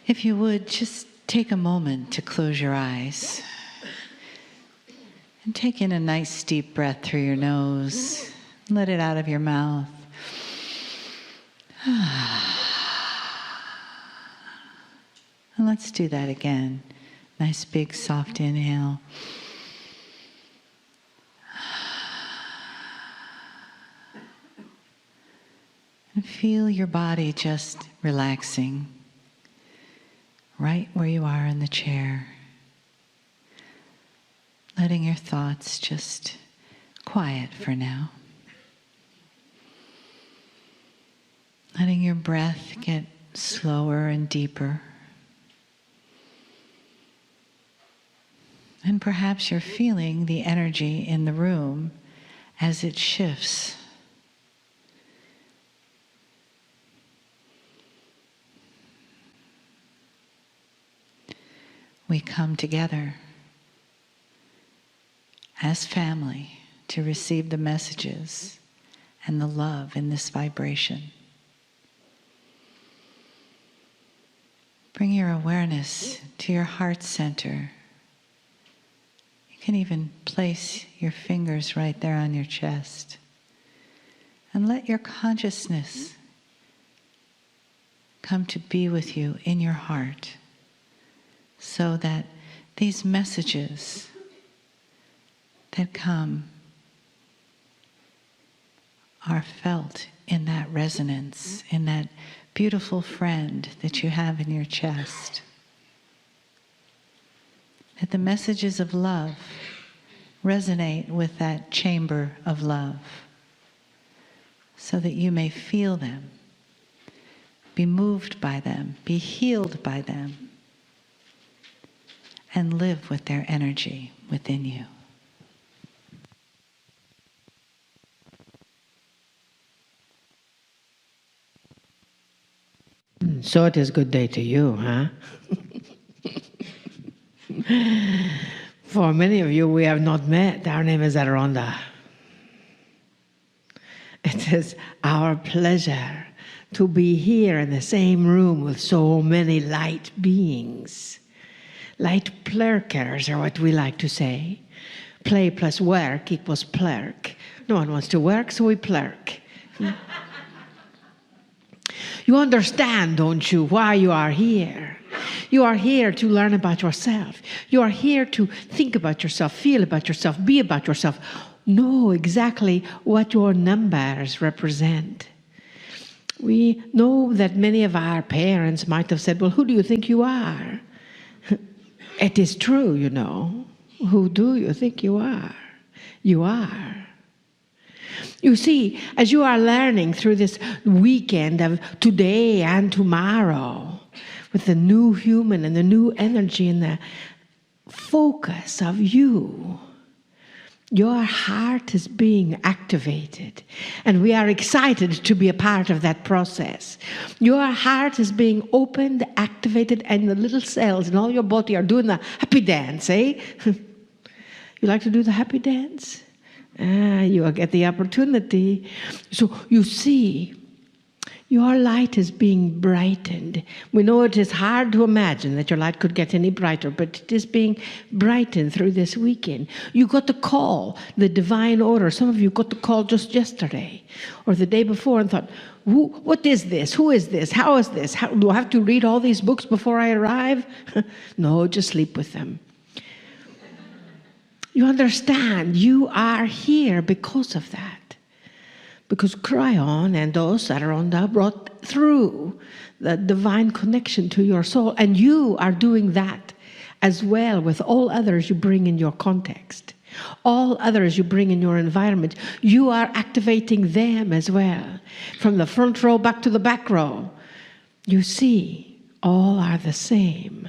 If you would, just take a moment to close your eyes and take in a nice deep breath through your nose. Let it out of your mouth. And let's do that again. Nice big soft inhale. And feel your body just relaxing right where you are in the chair. Letting your thoughts just quiet for now. Letting your breath get slower and deeper. And perhaps you're feeling the energy in the room as it shifts. We come together as family to receive the messages and the love in this vibration. Bring your awareness to your heart center. You can even place your fingers right there on your chest. And let your consciousness come to be with you in your heart, so that these messages that come are felt in that resonance, in that beautiful friend that you have in your chest. That the messages of love resonate with that chamber of love, so that you may feel them, be moved by them, be healed by them, and live with their energy within you. So it is good day to you, huh? For many of you we have not met. Our name is Aronda. It is our pleasure to be here in the same room with so many light beings. Light plurkers are what we like to say. Play plus work equals plurk. No one wants to work, so we plurk. You understand, don't you, why you are here? You are here to learn about yourself. You are here to think about yourself, feel about yourself, be about yourself. Know exactly what your numbers represent. We know that many of our parents might have said, well, who do you think you are? It is true, you know. Who do you think you are? You are. You see, as you are learning through this weekend of today and tomorrow, with the new human and the new energy and the focus of you, your heart is being activated, and we are excited to be a part of that process. Your heart is being opened, activated, and the little cells in all your body are doing the happy dance, eh? You like to do the happy dance? You will get the opportunity. So you see, your light is being brightened. We know it is hard to imagine that your light could get any brighter, but it is being brightened through this weekend. You got the call, the divine order. Some of you got the call just yesterday or the day before and thought, what is this? Who is this? How is this? Do I have to read all these books before I arrive? No, just sleep with them. You understand, you are here because of that. Because Kryon and those that are on that brought through the divine connection to your soul. And you are doing that as well with all others you bring in your context. All others you bring in your environment. You are activating them as well. From the front row back to the back row. You see, all are the same.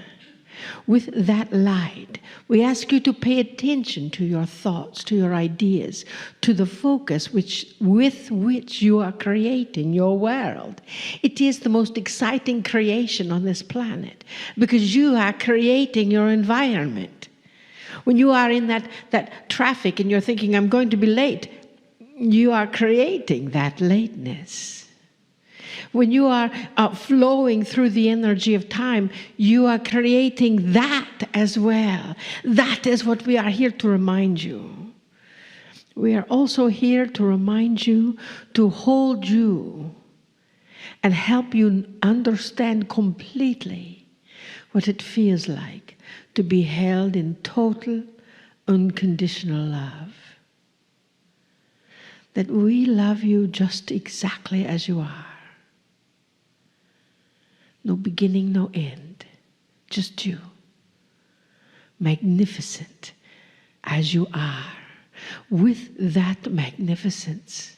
With that light, we ask you to pay attention to your thoughts, to your ideas, to the focus with which you are creating your world. It is the most exciting creation on this planet because you are creating your environment. When you are in that traffic and you're thinking, I'm going to be late, you are creating that lateness. When you are flowing through the energy of time, you are creating that as well. That is what we are here to remind you. We are also here to remind you, to hold you, and help you understand completely what it feels like to be held in total, unconditional love. That we love you just exactly as you are. No beginning, no end. Just you. Magnificent as you are. With that magnificence,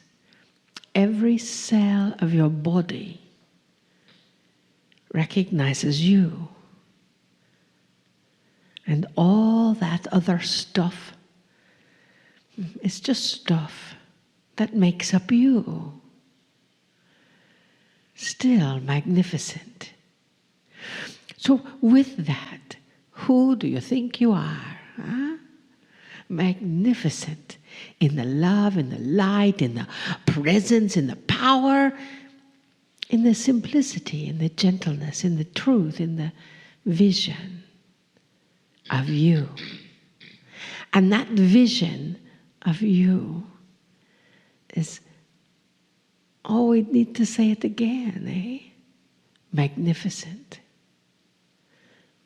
every cell of your body recognizes you. And all that other stuff is just stuff that makes up you. Still magnificent. So with that, who do you think you are? Huh? Magnificent in the love, in the light, in the presence, in the power, in the simplicity, in the gentleness, in the truth, in the vision of you. And that vision of you is, oh, we need to say it again, eh? Magnificent.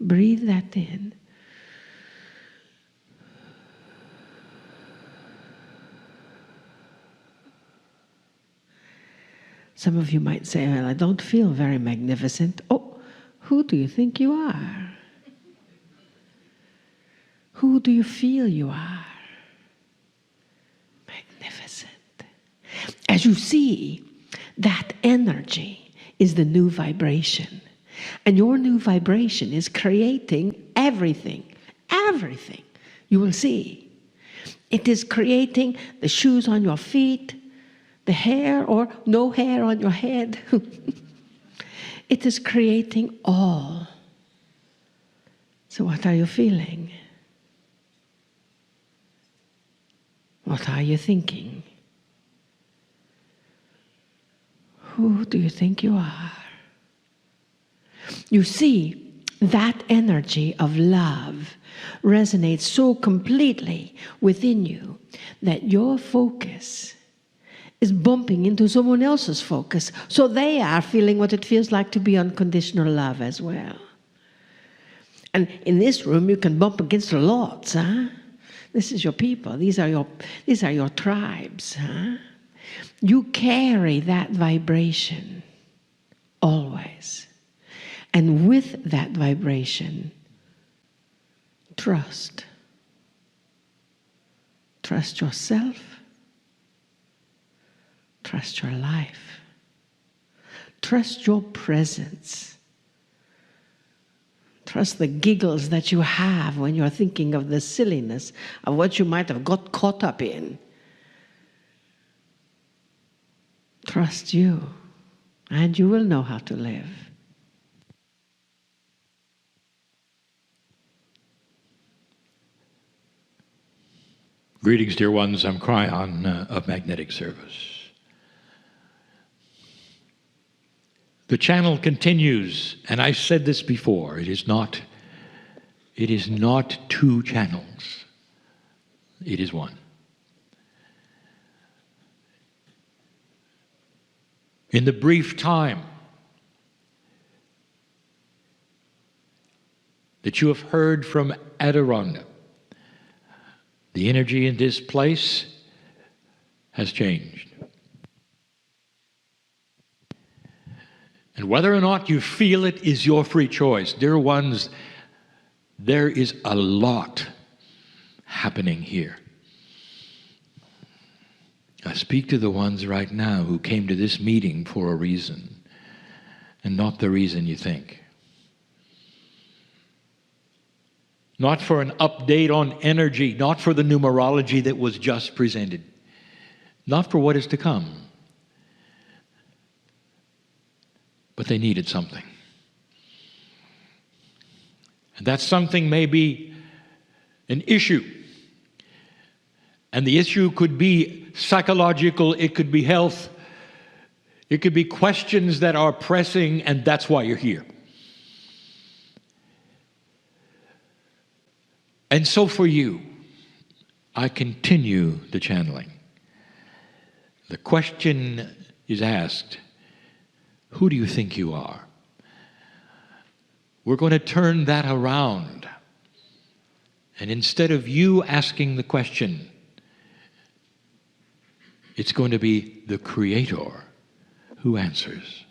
Breathe that in. Some of you might say, well, I don't feel very magnificent. Oh, who do you think you are? Who do you feel you are? Magnificent. As you see, that energy is the new vibration. And your new vibration is creating everything. Everything you will see. It is creating the shoes on your feet, the hair or no hair on your head. It is creating all. So what are you feeling? What are you thinking? Who do you think you are? You see, that energy of love resonates so completely within you that your focus is bumping into someone else's focus. So they are feeling what it feels like to be unconditional love as well. And in this room, you can bump against the lots, huh? This is your people. These are your tribes, huh? You carry that vibration always. And with that vibration, trust. Trust yourself. Trust your life. Trust your presence. Trust the giggles that you have when you're thinking of the silliness of what you might have got caught up in. Trust you, and you will know how to live. Greetings, dear ones. I'm Cryon of Magnetic Service. The channel continues, and I said this before, it is not two channels. It is one. In the brief time that you have heard from Adirondack, the energy in this place has changed. And whether or not you feel it is your free choice. Dear ones, there is a lot happening here. I speak to the ones right now who came to this meeting for a reason, and not the reason you think. Not for an update on energy, not for the numerology that was just presented, not for what is to come. But they needed something. And that something may be an issue. And the issue could be psychological, it could be health, It could be questions that are pressing, and that's why you're here. And so for you, I continue the channeling. The question is asked, who do you think you are? We're going to turn that around. And instead of you asking the question, it's going to be the Creator who answers.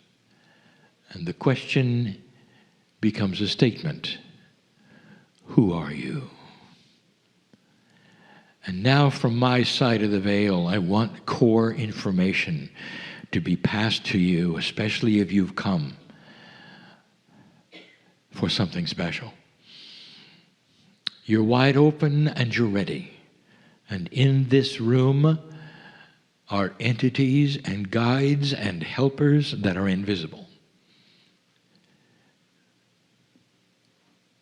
And the question becomes a statement. Who are you? And now from my side of the veil, I want core information to be passed to you, especially if you've come for something special. You're wide open and you're ready. And in this room are entities and guides and helpers that are invisible.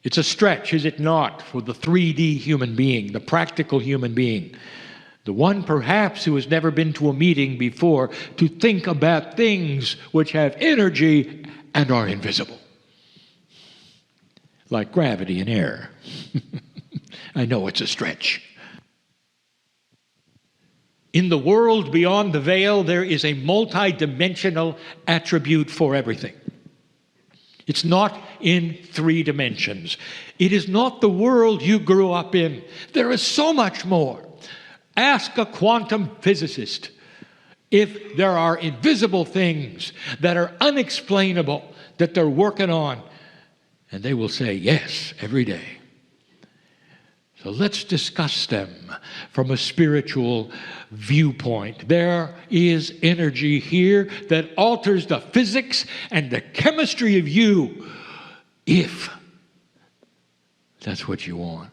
It's a stretch, is it not, for the 3D human being, the practical human being, the one perhaps who has never been to a meeting before, to think about things which have energy and are invisible, like gravity and air. I know it's a stretch. In the world beyond the veil, there is a multi-dimensional attribute for everything. It's not in 3 dimensions. It is not the world you grew up in. There is so much more. Ask a quantum physicist if there are invisible things that are unexplainable that they're working on, and they will say yes every day. So let's discuss them from a spiritual viewpoint. There is energy here that alters the physics and the chemistry of you, if that's what you want.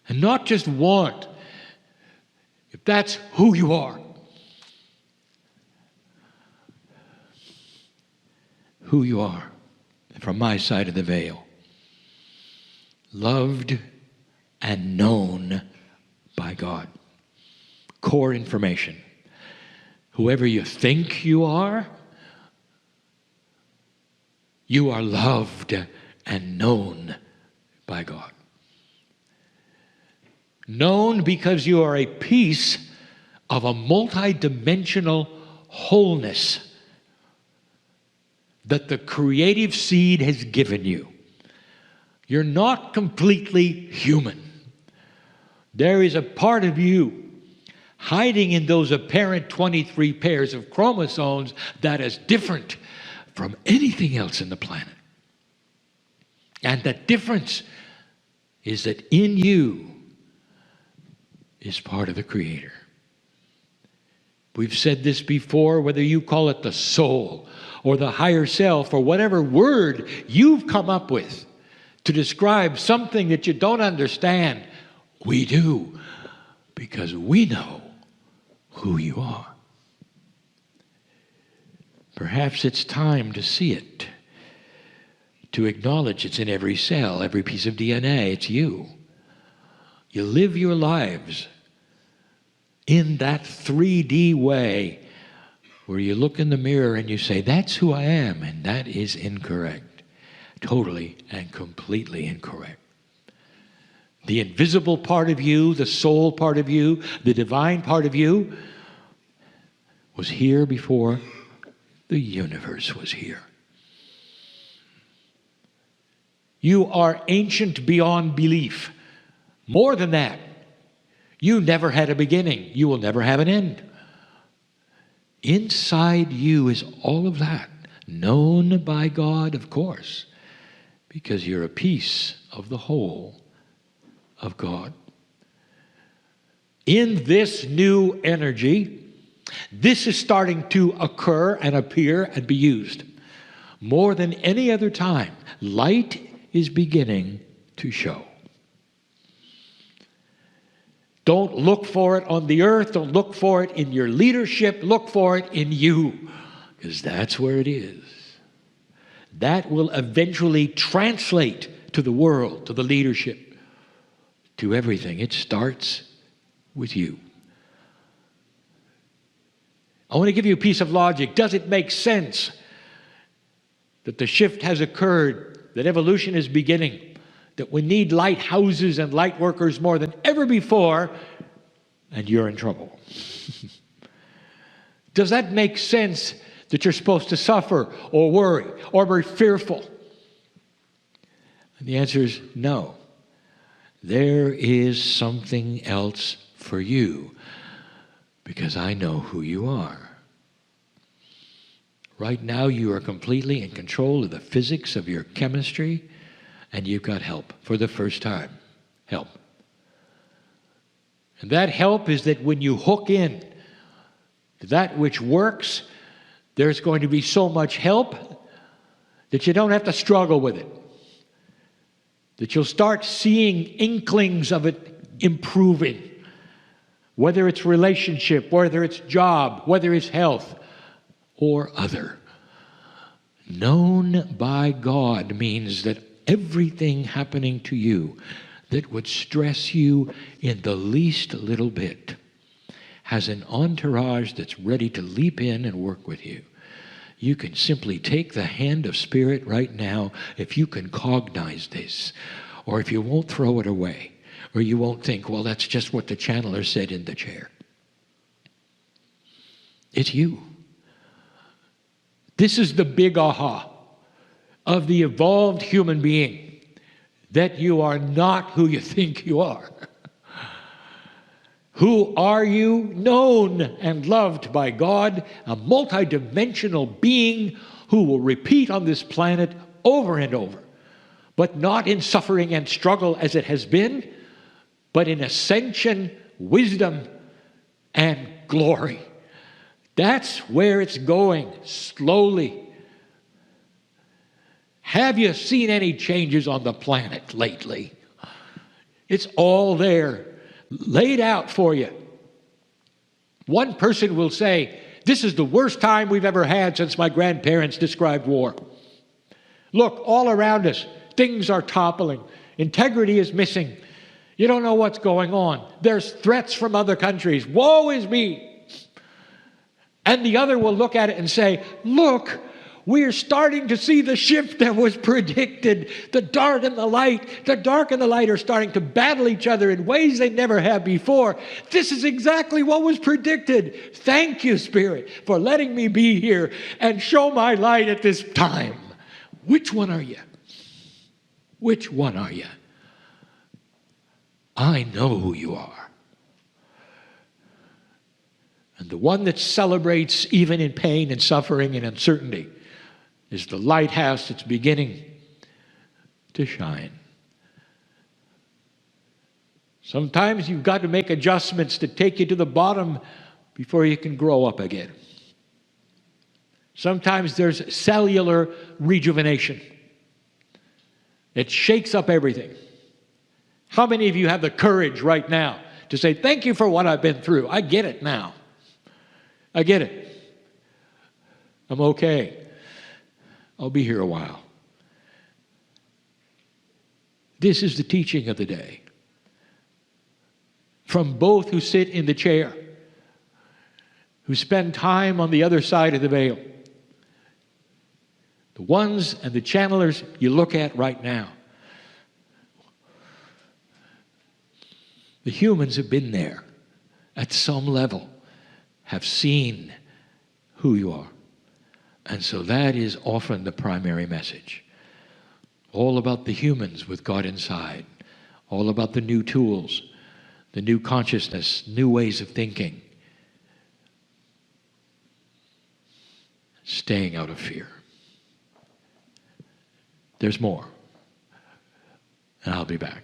And not just want, if that's who you are. Who you are, from my side of the veil. Loved and known by God. Core information. Whoever you think you are loved and known by God. Known because you are a piece of a multi-dimensional wholeness that the creative seed has given you. You're not completely human. There is a part of you hiding in those apparent 23 pairs of chromosomes that is different from anything else in the planet. And the difference is that in you is part of the Creator. We've said this before, whether you call it the soul or the higher self or whatever word you've come up with to describe something that you don't understand, we do, because we know who you are. Perhaps it's time to see it, to acknowledge it's in every cell, every piece of DNA. It's you. You live your lives in that 3D way where you look in the mirror and you say, that's who I am, and that is incorrect. Totally and completely incorrect. The invisible part of you, the soul part of you, the divine part of you was here before the universe was here. You are ancient beyond belief. More than that, you never had a beginning. You will never have an end. Inside you is all of that, known by God, of course, because you're a piece of the whole of God. In this new energy, this is starting to occur and appear and be used. More than any other time, light is beginning to show. Don't look for it on the earth. Don't look for it in your leadership. Look for it in you, because that's where it is. That will eventually translate to the world, to the leadership, to everything. It starts with you. I want to give you a piece of logic. Does it make sense that the shift has occurred, that evolution is beginning, that we need lighthouses and light workers more than ever before, and you're in trouble? Does that make sense that you're supposed to suffer or worry or be fearful? And the answer is no. There is something else for you, because I know who you are. Right now, you are completely in control of the physics of your chemistry, and you've got help for the first time. Help. And that help is that when you hook in to that which works, there's going to be so much help that you don't have to struggle with it. That you'll start seeing inklings of it improving. Whether it's relationship, whether it's job, whether it's health, or other. Known by God means that everything happening to you that would stress you in the least little bit has an entourage that's ready to leap in and work with you. You can simply take the hand of Spirit right now if you can cognize this, or if you won't throw it away, or you won't think, well, that's just what the channeler said in the chair. It's you. This is the big aha of the evolved human being, that you are not who you think you are. Who are you? Known and loved by God, a multidimensional being who will repeat on this planet over and over, but not in suffering and struggle as it has been, but in ascension, wisdom, and glory. That's where it's going, slowly. Have you seen any changes on the planet lately? It's all there, laid out for you. One person will say, this is the worst time we've ever had since my grandparents described war. Look, all around us, things are toppling. Integrity is missing. You don't know what's going on. There's threats from other countries. Woe is me. And the other will look at it and say, look, we're starting to see the shift that was predicted. The dark and the light are starting to battle each other in ways they never have before. This is exactly what was predicted. Thank you, Spirit, for letting me be here and show my light at this time. Which one are you? Which one are you? I know who you are. And the one that celebrates even in pain and suffering and uncertainty is the lighthouse that's beginning to shine. Sometimes you've got to make adjustments to take you to the bottom before you can grow up again. Sometimes there's cellular rejuvenation. It shakes up everything. How many of you have the courage right now to say, thank you for what I've been through. I get it now. I get it. I'm okay. I'll be here a while. This is the teaching of the day. From both who sit in the chair, who spend time on the other side of the veil. The ones and the channelers you look at right now. The humans have been there at some level, have seen who you are. And so that is often the primary message. All about the humans with God inside. All about the new tools, the new consciousness, new ways of thinking. Staying out of fear. There's more. And I'll be back.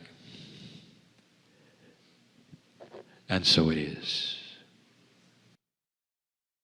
And so it is.